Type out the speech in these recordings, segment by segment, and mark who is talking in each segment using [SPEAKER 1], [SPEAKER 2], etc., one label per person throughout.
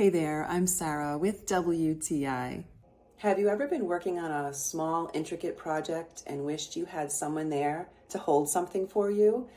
[SPEAKER 1] Hey there, I'm Sarah with WTI. Have you ever been working on a small, intricate project and wished you had someone there to hold something for you?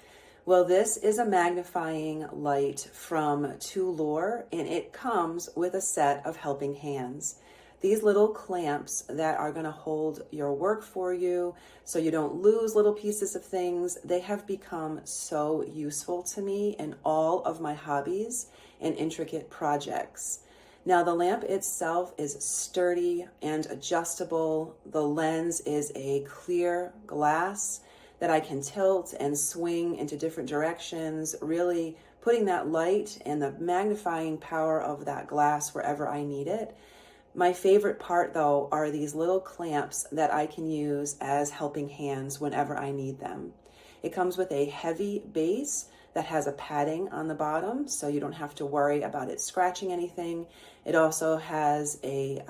[SPEAKER 1] Well, this is a magnifying light from Toolour, and it comes with a set of helping hands. These little clamps that are going to hold your work for you so you don't lose little pieces of things, they have become so useful to me in all of my hobbies and intricate projects. Now, the lamp itself is sturdy and adjustable. The lens is a clear glass that I can tilt and swing into different directions, really putting that light and the magnifying power of that glass wherever I need it. My favorite part, though, are these little clamps that I can use as helping hands whenever I need them. It comes with a heavy base that has a padding on the bottom, so you don't have to worry about it scratching anything. It also has a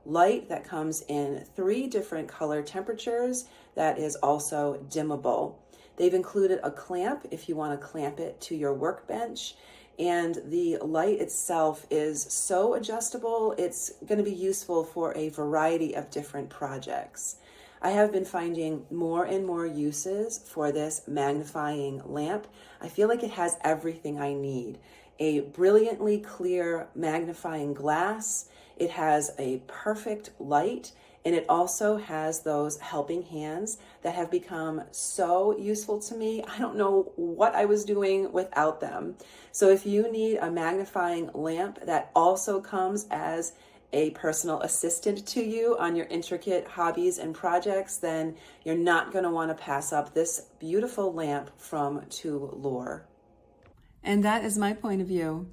[SPEAKER 1] light that comes in 3 different color temperatures that is also dimmable. They've included a clamp if you want to clamp it to your workbench. And the light itself is so adjustable, it's going to be useful for a variety of different projects. I have been finding more and more uses for this magnifying lamp. I feel like it has everything I need. A brilliantly clear magnifying glass, it has a perfect light, and it also has those helping hands that have become so useful to me. I don't know what I was doing without them. So if you need a magnifying lamp that also comes as a personal assistant to you on your intricate hobbies and projects, then you're not going to want to pass up this beautiful lamp from Toolour. And that is my point of view.